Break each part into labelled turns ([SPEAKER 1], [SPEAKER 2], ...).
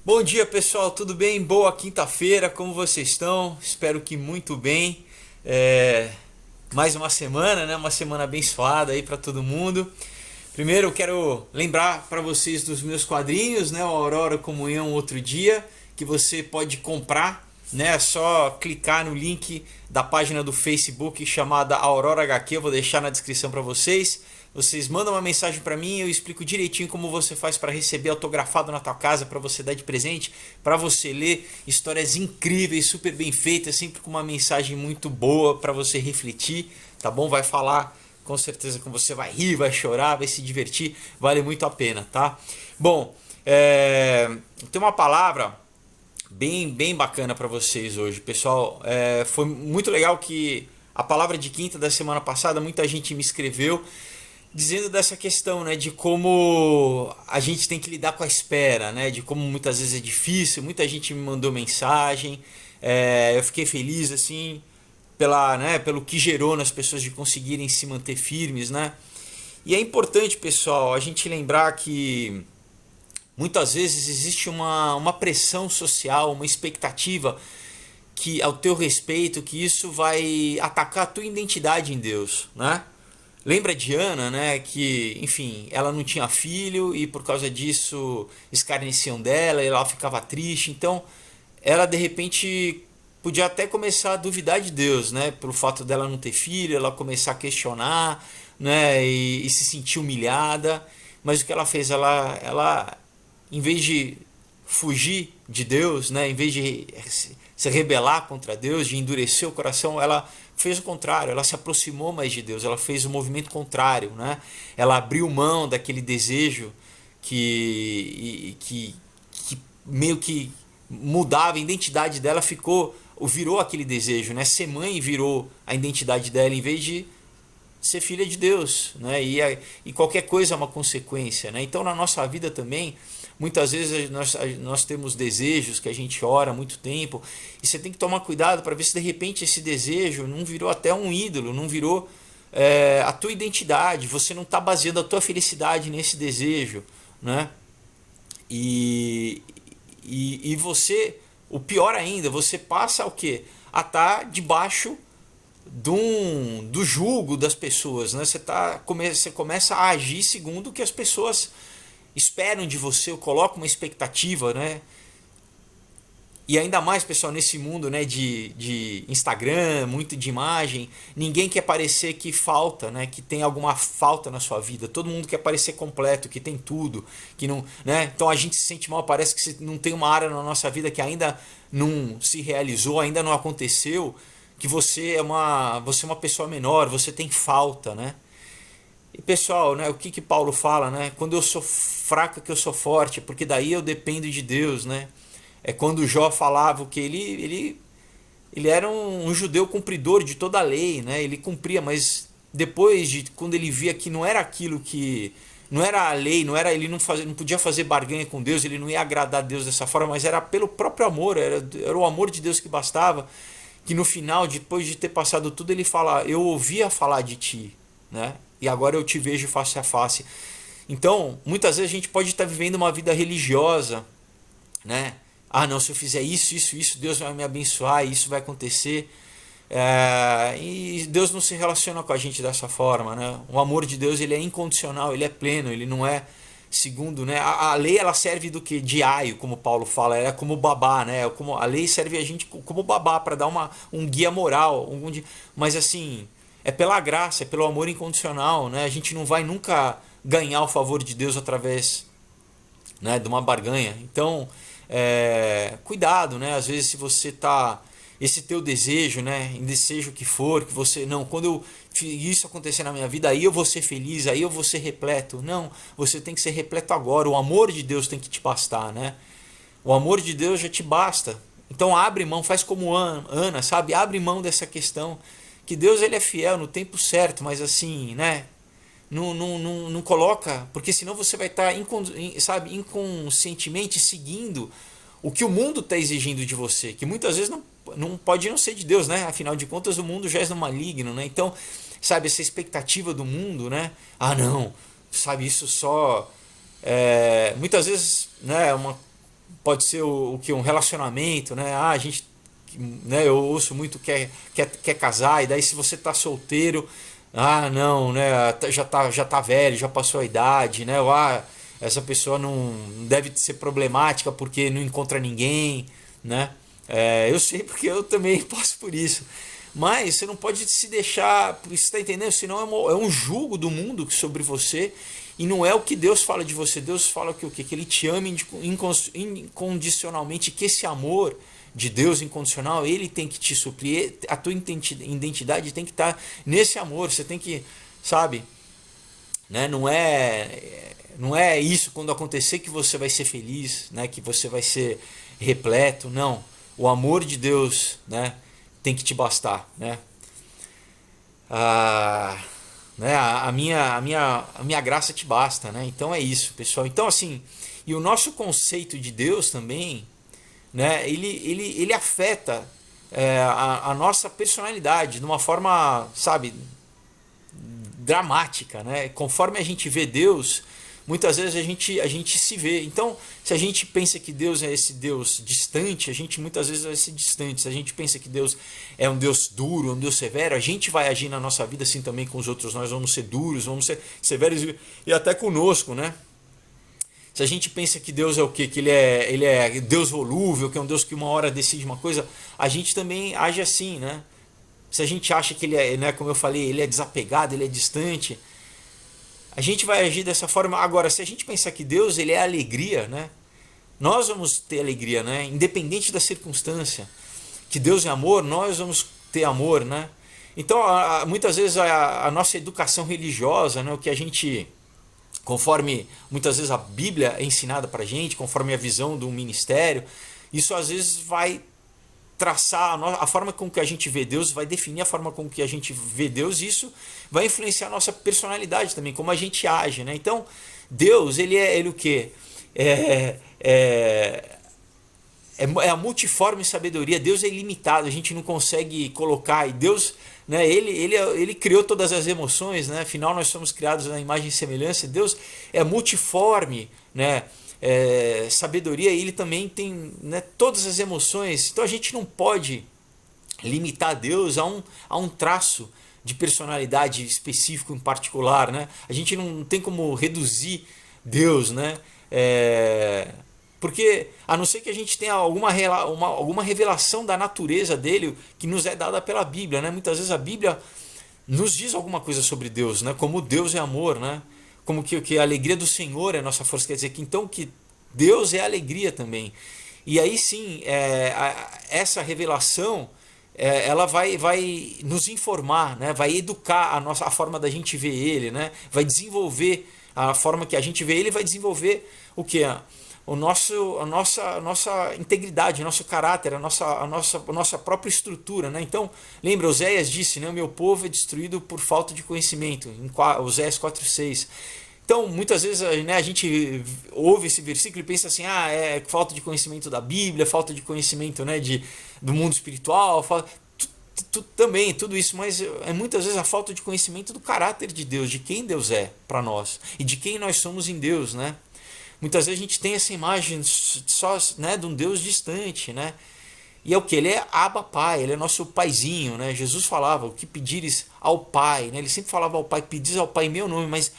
[SPEAKER 1] Bom dia pessoal, tudo bem? Boa quinta-feira, como vocês estão? Espero que muito bem. É, Mais uma semana, né? Uma semana abençoada aí para todo mundo. Primeiro eu quero lembrar para vocês dos meus quadrinhos, né? O Aurora Comunhão Outro Dia, que você pode comprar, né? É só clicar no link da página do Facebook chamada Aurora HQ, eu vou deixar na descrição para vocês. Vocês mandam uma mensagem para mim, eu explico direitinho como você faz para receber autografado na tua casa, para você dar de presente, para você ler histórias incríveis, super bem feitas, sempre com uma mensagem muito boa para você refletir, tá bom? Vai falar com certeza que você vai rir, vai chorar, vai se divertir, vale muito a pena, tá? Bom, tem uma palavra bem bacana para vocês hoje, pessoal. Foi muito legal que a palavra de quinta da semana passada, muita gente me escreveu dizendo dessa questão, né, de como a gente tem que lidar com a espera, né, de como muitas vezes é difícil. Muita gente me mandou mensagem, eu fiquei feliz assim pelo que gerou nas pessoas de conseguirem se manter firmes, né? E é importante, pessoal, a gente lembrar que muitas vezes existe uma pressão social, uma expectativa que ao teu respeito, que isso vai atacar a tua identidade em Deus, né? Lembra de Ana, né, que, enfim, ela não tinha filho e por causa disso escarneciam dela e ela ficava triste. Então, ela de repente podia até começar a duvidar de Deus, né, pelo fato dela não ter filho, ela começar a questionar, né, e se sentir humilhada. Mas o que ela fez? Ela em vez de fugir de Deus, né, em vez de se rebelar contra Deus, de endurecer o coração, ela fez o contrário, ela se aproximou mais de Deus, ela fez o movimento contrário, né? Ela abriu mão daquele desejo que meio que mudava a identidade dela, virou aquele desejo, né? Ser mãe virou a identidade dela em vez de ser filha de Deus, né? E qualquer coisa é uma consequência, né? Então na nossa vida também, muitas vezes nós temos desejos que a gente ora há muito tempo, e você tem que tomar cuidado para ver se de repente esse desejo não virou até um ídolo, não virou a tua identidade. Você não está baseando a tua felicidade nesse desejo, né? E, e você, o pior ainda, você passa o quê? A estar debaixo do jugo das pessoas, né? Você começa a agir segundo o que as pessoas esperam de você, ou colocam uma expectativa, né? E ainda mais, pessoal, nesse mundo, né, de Instagram, muito de imagem, ninguém quer parecer que falta, né, que tem alguma falta na sua vida. Todo mundo quer parecer completo, que tem tudo, que não, né? Então a gente se sente mal, parece que não tem uma área na nossa vida que ainda não se realizou, ainda não aconteceu, que você é uma pessoa menor, você tem falta, né? E pessoal, né, o que Paulo fala, né? Quando eu sou fraco que eu sou forte, porque daí eu dependo de Deus, né? É quando Jó falava que ele era um judeu cumpridor de toda a lei, né? Ele cumpria, mas depois de quando ele via que não era aquilo que não era a lei, ele não podia fazer barganha com Deus, ele não ia agradar a Deus dessa forma, mas era pelo próprio amor, era o amor de Deus que bastava, que no final, depois de ter passado tudo, ele fala: eu ouvia falar de ti, né? E agora eu te vejo face a face. Então, muitas vezes a gente pode estar vivendo uma vida religiosa, né? Ah, não, se eu fizer isso, Deus vai me abençoar, isso vai acontecer. E Deus não se relaciona com a gente dessa forma, né? O amor de Deus, ele é incondicional, ele é pleno, ele não é segundo, né? A lei, ela serve do que? De aio, como Paulo fala, é como babá, né? A lei serve a gente como babá para dar um guia moral, mas assim, é pela graça, é pelo amor incondicional, né? A gente não vai nunca ganhar o favor de Deus através, né, de uma barganha. Então, cuidado, né? Às vezes, se você tá esse teu desejo, né, em desejo que for, que você não, quando isso acontecer na minha vida, aí eu vou ser feliz, aí eu vou ser repleto. Não, você tem que ser repleto agora. O amor de Deus tem que te bastar, né? O amor de Deus já te basta. Então abre mão, faz como Ana, sabe? Abre mão dessa questão que Deus, ele é fiel no tempo certo, mas assim, né? Não coloca, porque senão você vai estar, sabe, inconscientemente seguindo o que o mundo está exigindo de você, que muitas vezes não pode não ser de Deus, né? Afinal de contas, o mundo já é no maligno, né? Então, sabe, essa expectativa do mundo, né? Não, sabe, isso só muitas vezes, né, pode ser o que? Um relacionamento, né? Ah, a gente, né, eu ouço muito quer casar, e daí se você tá solteiro, ah, não, né? Já tá velho, já passou a idade, né? Ou, ah, essa pessoa não deve ser problemática porque não encontra ninguém, né? Eu sei porque eu também passo por isso. Mas você não pode se deixar, você está entendendo? Senão é um jugo do mundo sobre você e não é o que Deus fala de você. Deus fala que o quê? Que Ele te ama incondicionalmente, que esse amor de Deus incondicional, Ele tem que te suprir. A tua identidade tem que estar nesse amor. Você tem que, sabe, né? Não é isso quando acontecer que você vai ser feliz, né? Que você vai ser repleto, não. O amor de Deus, né, tem que te bastar, né? Ah, né, a minha graça te basta, né? Então é isso, pessoal. Então assim, e o nosso conceito de Deus também, né? Ele afeta a nossa personalidade de uma forma, sabe, dramática, né? Conforme a gente vê Deus, muitas vezes a gente se vê. Então, se a gente pensa que Deus é esse Deus distante, a gente muitas vezes vai ser distante. Se a gente pensa que Deus é um Deus duro, um Deus severo, a gente vai agir na nossa vida assim também com os outros. Nós vamos ser duros, vamos ser severos e até conosco, né? Se a gente pensa que Deus é o quê? Que ele é Deus volúvel, que é um Deus que uma hora decide uma coisa, a gente também age assim, né? Se a gente acha que ele é, né, como eu falei, ele é desapegado, ele é distante, a gente vai agir dessa forma. Agora, se a gente pensar que Deus ele é alegria, né? Nós vamos ter alegria, né? Independente da circunstância. Que Deus é amor, nós vamos ter amor, né? Então, muitas vezes a nossa educação religiosa, né, o que a gente, conforme muitas vezes a Bíblia é ensinada pra gente, conforme a visão do ministério, isso às vezes vai traçar a forma com que a gente vê Deus, vai definir a forma com que a gente vê Deus, e isso vai influenciar a nossa personalidade também, como a gente age, né? Então, Deus, ele o quê? É a multiforme sabedoria. Deus é ilimitado, a gente não consegue colocar. E Deus, né, ele criou todas as emoções, né? Afinal, nós somos criados na imagem e semelhança. Deus é multiforme, né? Sabedoria, ele também tem, né, todas as emoções. Então a gente não pode limitar Deus a um traço de personalidade específico em particular, né? A gente não tem como reduzir Deus, né? Porque a não ser que a gente tenha alguma revelação da natureza dele que nos é dada pela Bíblia, né? Muitas vezes a Bíblia nos diz alguma coisa sobre Deus, né? Como Deus é amor, né? Como que a alegria do Senhor é a nossa força, quer dizer que então que Deus é alegria também. E aí sim, essa revelação, ela vai nos informar, né? Vai educar a forma da gente ver Ele, né? Vai desenvolver a forma que a gente vê Ele, vai desenvolver o que? A nossa integridade, o nosso caráter, a nossa própria estrutura, né? Então, lembra, Oséias disse, né? O meu povo é destruído por falta de conhecimento, em Oséias 4:6. Então, muitas vezes, né, a gente ouve esse versículo e pensa assim, é falta de conhecimento da Bíblia, falta de conhecimento, né, do mundo espiritual, também, tudo isso, mas muitas vezes a falta de conhecimento do caráter de Deus, de quem Deus é para nós e de quem nós somos em Deus, né? Muitas vezes a gente tem essa imagem só, né, de um Deus distante, né? E é o que? Ele é Abba Pai, ele é nosso paizinho, né? Jesus falava, o que pedires ao Pai, né? Ele sempre falava ao Pai, pedis ao Pai em meu nome, mas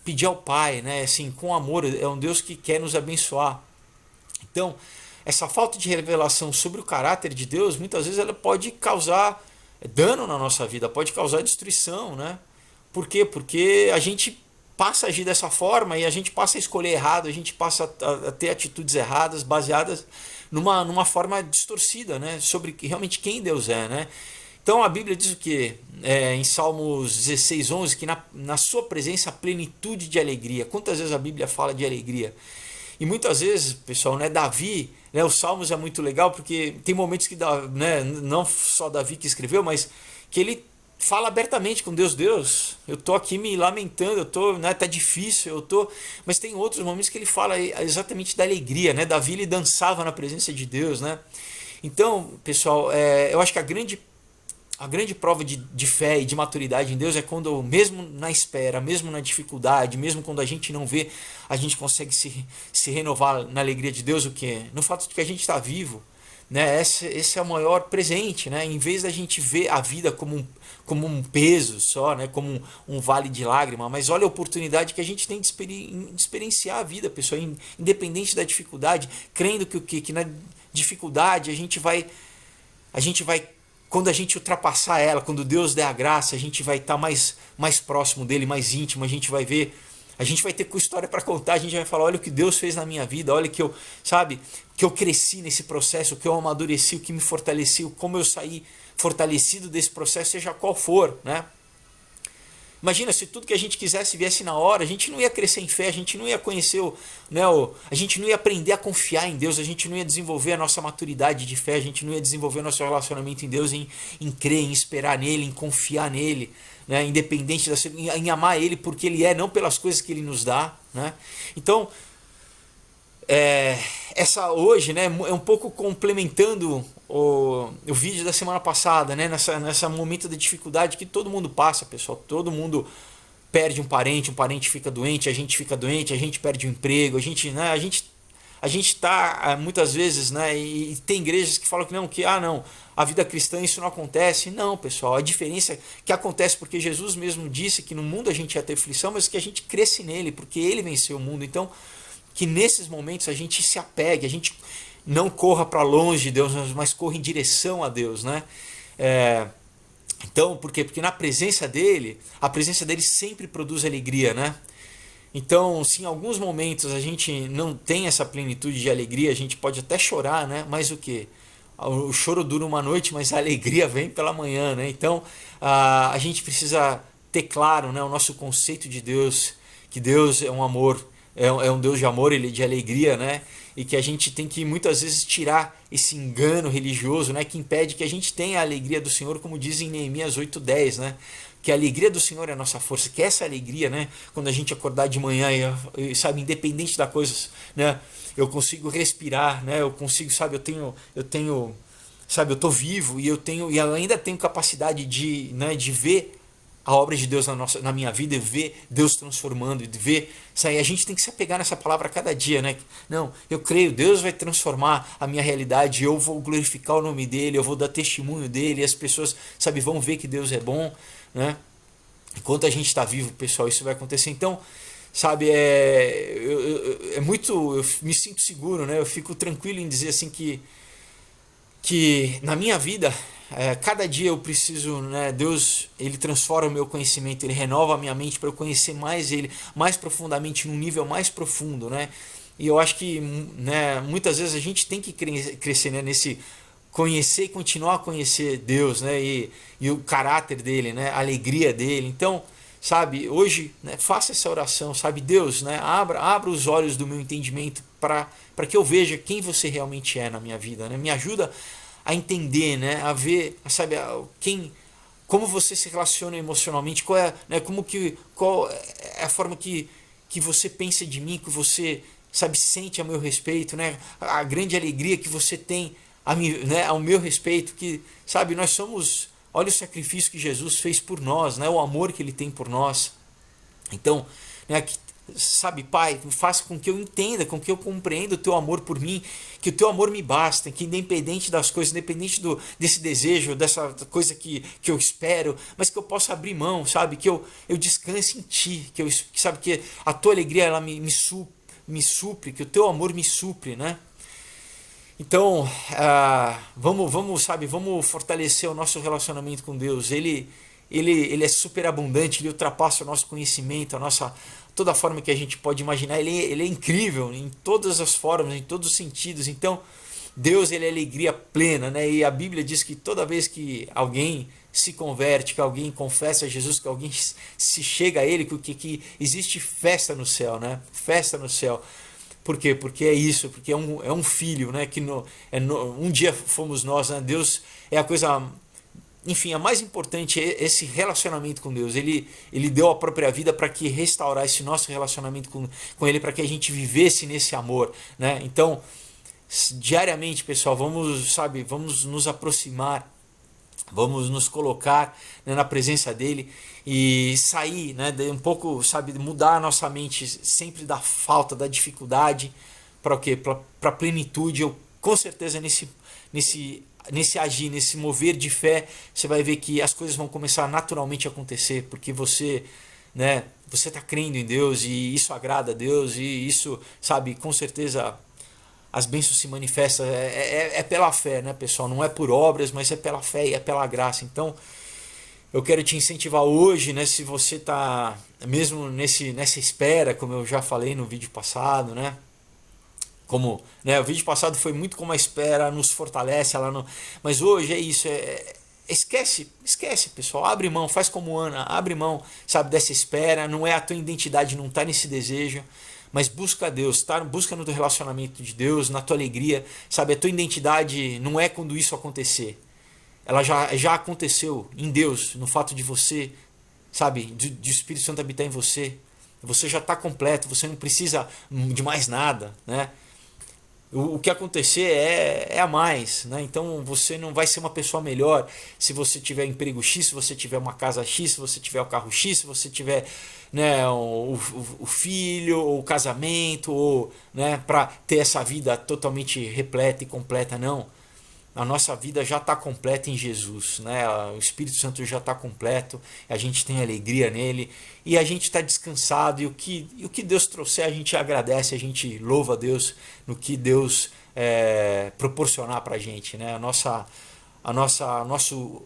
[SPEAKER 1] pedir ao Pai, né? Assim, com amor, é um Deus que quer nos abençoar. Então, essa falta de revelação sobre o caráter de Deus, muitas vezes ela pode causar dano na nossa vida, pode causar destruição, né? Por quê? Porque a gente passa a agir dessa forma e a gente passa a escolher errado, a gente passa a ter atitudes erradas baseadas numa forma distorcida, né? Sobre realmente quem Deus é, né? Então a Bíblia diz o que? Em Salmos 16:11, que na sua presença há plenitude de alegria. Quantas vezes a Bíblia fala de alegria? E muitas vezes, pessoal, né, Davi, né, os Salmos é muito legal porque tem momentos que, né, não só Davi que escreveu, mas que ele fala abertamente com Deus. Deus, eu tô aqui me lamentando, eu tô, né, tá difícil, eu tô, mas tem outros momentos que ele fala exatamente da alegria, né? Davi, ele dançava na presença de Deus, né? Então, pessoal, eu acho que a grande prova de fé e de maturidade em Deus é quando, mesmo na espera, mesmo na dificuldade, mesmo quando a gente não vê, a gente consegue se renovar na alegria de Deus, o que? No fato de que a gente está vivo. Né? Esse é o maior presente. Né? Em vez da gente ver a vida como um peso só, né? Como um vale de lágrima, mas olha a oportunidade que a gente tem de experienciar a vida, pessoal, independente da dificuldade, crendo que na dificuldade a gente vai, quando a gente ultrapassar ela, quando Deus der a graça, a gente vai estar mais próximo dele, mais íntimo, a gente vai ver, a gente vai ter história para contar, a gente vai falar, olha o que Deus fez na minha vida, olha que eu, sabe, que eu cresci nesse processo, que eu amadureci, o que me fortaleceu, como eu saí fortalecido desse processo, seja qual for, né? Imagina, se tudo que a gente quisesse viesse na hora, a gente não ia crescer em fé, a gente não ia conhecer, a gente não ia aprender a confiar em Deus, a gente não ia desenvolver a nossa maturidade de fé, a gente não ia desenvolver o nosso relacionamento em Deus, em crer, em esperar nele, em confiar nele, né? Independente em amar ele porque ele é, não pelas coisas que ele nos dá, né? Então, essa hoje, né, é um pouco complementando o vídeo da semana passada, né, nessa momento de dificuldade que todo mundo passa, pessoal. Todo mundo perde um parente fica doente, a gente fica doente, a gente perde o emprego, a gente tá muitas vezes, né, e tem igrejas que falam que não, a vida cristã isso não acontece. Não, pessoal, a diferença é que acontece porque Jesus mesmo disse que no mundo a gente ia ter aflição, mas que a gente cresce nele, porque ele venceu o mundo. Então, que nesses momentos a gente se apegue, a gente não corra para longe de Deus, mas corra em direção a Deus, né? Então, por quê? Porque na presença dele, a presença dele sempre produz alegria, né? Então, se em alguns momentos a gente não tem essa plenitude de alegria, a gente pode até chorar, né? Mas o quê? O choro dura uma noite, mas a alegria vem pela manhã, né? Então, a gente precisa ter claro, né, o nosso conceito de Deus, que Deus é um amor, é um Deus de amor, ele de alegria, né? E que a gente tem que muitas vezes tirar esse engano religioso, né, que impede que a gente tenha a alegria do Senhor, como diz em Neemias 8:10, né? Que a alegria do Senhor é a nossa força, que essa alegria, né, quando a gente acordar de manhã e sabe, independente das coisas, né, eu consigo respirar, né, eu consigo, sabe, eu tenho, sabe, eu tô vivo e eu ainda tenho capacidade de, né, de ver a obra de Deus na minha vida e ver Deus transformando, e ver, sabe, a gente tem que se apegar nessa palavra a cada dia, né? Não, eu creio, Deus vai transformar a minha realidade, eu vou glorificar o nome dele, eu vou dar testemunho dele, e as pessoas, sabe, vão ver que Deus é bom, né? Enquanto a gente está vivo, pessoal, isso vai acontecer. Então, sabe, eu me sinto seguro, né? Eu fico tranquilo em dizer assim que na minha vida, cada dia eu preciso, né, Deus, ele transforma o meu conhecimento, ele renova a minha mente para eu conhecer mais ele, mais profundamente, num nível mais profundo, né? E eu acho que, né, muitas vezes a gente tem que crescer, né, nesse conhecer e continuar a conhecer Deus, né, e o caráter dele, né, a alegria dele. Então, sabe, hoje, né, faça essa oração, sabe, Deus, né, abra os olhos do meu entendimento para que eu veja quem você realmente é na minha vida, né? Me ajuda a entender, né, a ver, sabe, como você se relaciona emocionalmente, qual é, né, qual é a forma que você pensa de mim, que você, sabe, sente a meu respeito, né, a grande alegria que você tem né, ao meu respeito, que, sabe, nós somos, olha o sacrifício que Jesus fez por nós, né, o amor que ele tem por nós. Então, né, sabe, Pai, faça com que eu entenda, com que eu compreenda o teu amor por mim, que o teu amor me basta, que independente das coisas, independente desse desejo, dessa coisa que eu espero, mas que eu possa abrir mão, sabe, que eu descanse em ti, sabe, que a tua alegria ela me supre, que o teu amor me supre, né? Então, vamos fortalecer o nosso relacionamento com Deus. Ele é super abundante, ele ultrapassa o nosso conhecimento, toda a forma que a gente pode imaginar. Ele é incrível em todas as formas, em todos os sentidos. Então, Deus, ele é alegria plena, né? E a Bíblia diz que toda vez que alguém se converte, que alguém confessa a Jesus, que alguém se chega a ele, que existe festa no céu, né? Festa no céu. Por quê? Porque é isso, porque é um filho, né? Um dia fomos nós, né? Deus é a coisa, enfim, a mais importante é esse relacionamento com Deus. Ele deu a própria vida para que restaurar esse nosso relacionamento com ele, para que a gente vivesse nesse amor, né? Então, diariamente, pessoal, vamos nos aproximar Vamos nos colocar, né, na presença dele e sair, né, de um pouco, sabe, mudar a nossa mente sempre da falta, da dificuldade para o quê? Para a plenitude. Eu com certeza nesse agir, nesse mover de fé, você vai ver que as coisas vão começar naturalmente a acontecer, porque você, né, você está crendo em Deus e isso agrada a Deus e isso, sabe, com certeza as bênçãos se manifestam, é pela fé, né, pessoal? Não é por obras, mas é pela fé e é pela graça. Então, eu quero te incentivar hoje, né, se você está mesmo nessa espera, como eu já falei no vídeo passado, né? Como, né, o vídeo passado foi muito como a espera nos fortalece, mas hoje é isso, esquece, pessoal, abre mão, faz como Ana, abre mão, sabe, dessa espera. Não é a tua identidade, não está nesse desejo, mas busca Deus, tá? Busca no teu relacionamento de Deus, na tua alegria, sabe? A tua identidade não é quando isso acontecer, ela já aconteceu em Deus, no fato de você, sabe, de o Espírito Santo habitar em você. Você já está completo, você não precisa de mais nada, né? O que acontecer é a mais, né? Então você não vai ser uma pessoa melhor se você tiver emprego X, se você tiver uma casa X, se você tiver o carro X, se você tiver, né, o filho, ou o casamento, ou, né, para ter essa vida totalmente repleta e completa. Não. A nossa vida já está completa em Jesus, né? O Espírito Santo já está completo, a gente tem alegria nele e a gente está descansado. E o que Deus trouxer, a gente agradece, a gente louva a Deus no que Deus proporcionar para a gente, né? Nosso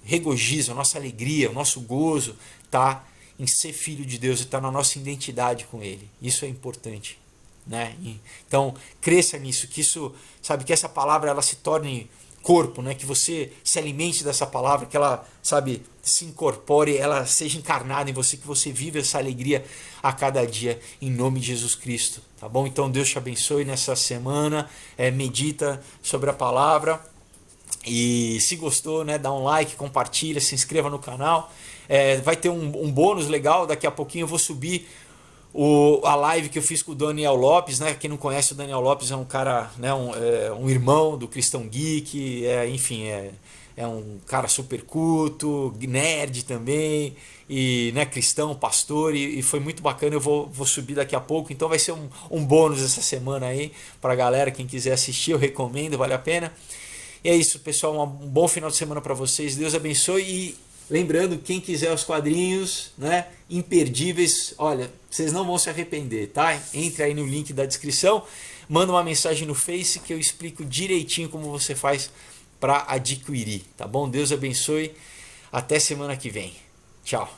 [SPEAKER 1] regozijo, a nossa alegria, o nosso gozo está em ser filho de Deus e está na nossa identidade com Ele. Isso é importante, né? Então cresça nisso, que isso, sabe, que essa palavra ela se torne corpo, né? Que você se alimente dessa palavra, que ela, sabe, se incorpore, ela seja encarnada em você, que você vive essa alegria a cada dia, em nome de Jesus Cristo, tá bom? Então Deus te abençoe nessa semana, medita sobre a palavra e se gostou, né, dá um like, compartilha, se inscreva no canal. Vai ter um bônus legal, daqui a pouquinho eu vou subir a live que eu fiz com o Daniel Lopes, né? Quem não conhece o Daniel Lopes é um cara, né? Um irmão do Cristão Geek, enfim, é um cara super culto, nerd também, e, né, cristão, pastor, e foi muito bacana. Eu vou subir daqui a pouco, então vai ser um bônus essa semana aí pra galera. Quem quiser assistir, eu recomendo, vale a pena. E é isso, pessoal, um bom final de semana para vocês, Deus abençoe. E lembrando, quem quiser os quadrinhos, né, imperdíveis, olha, vocês não vão se arrepender, tá? Entre aí no link da descrição, manda uma mensagem no Face que eu explico direitinho como você faz para adquirir, tá bom? Deus abençoe, até semana que vem. Tchau.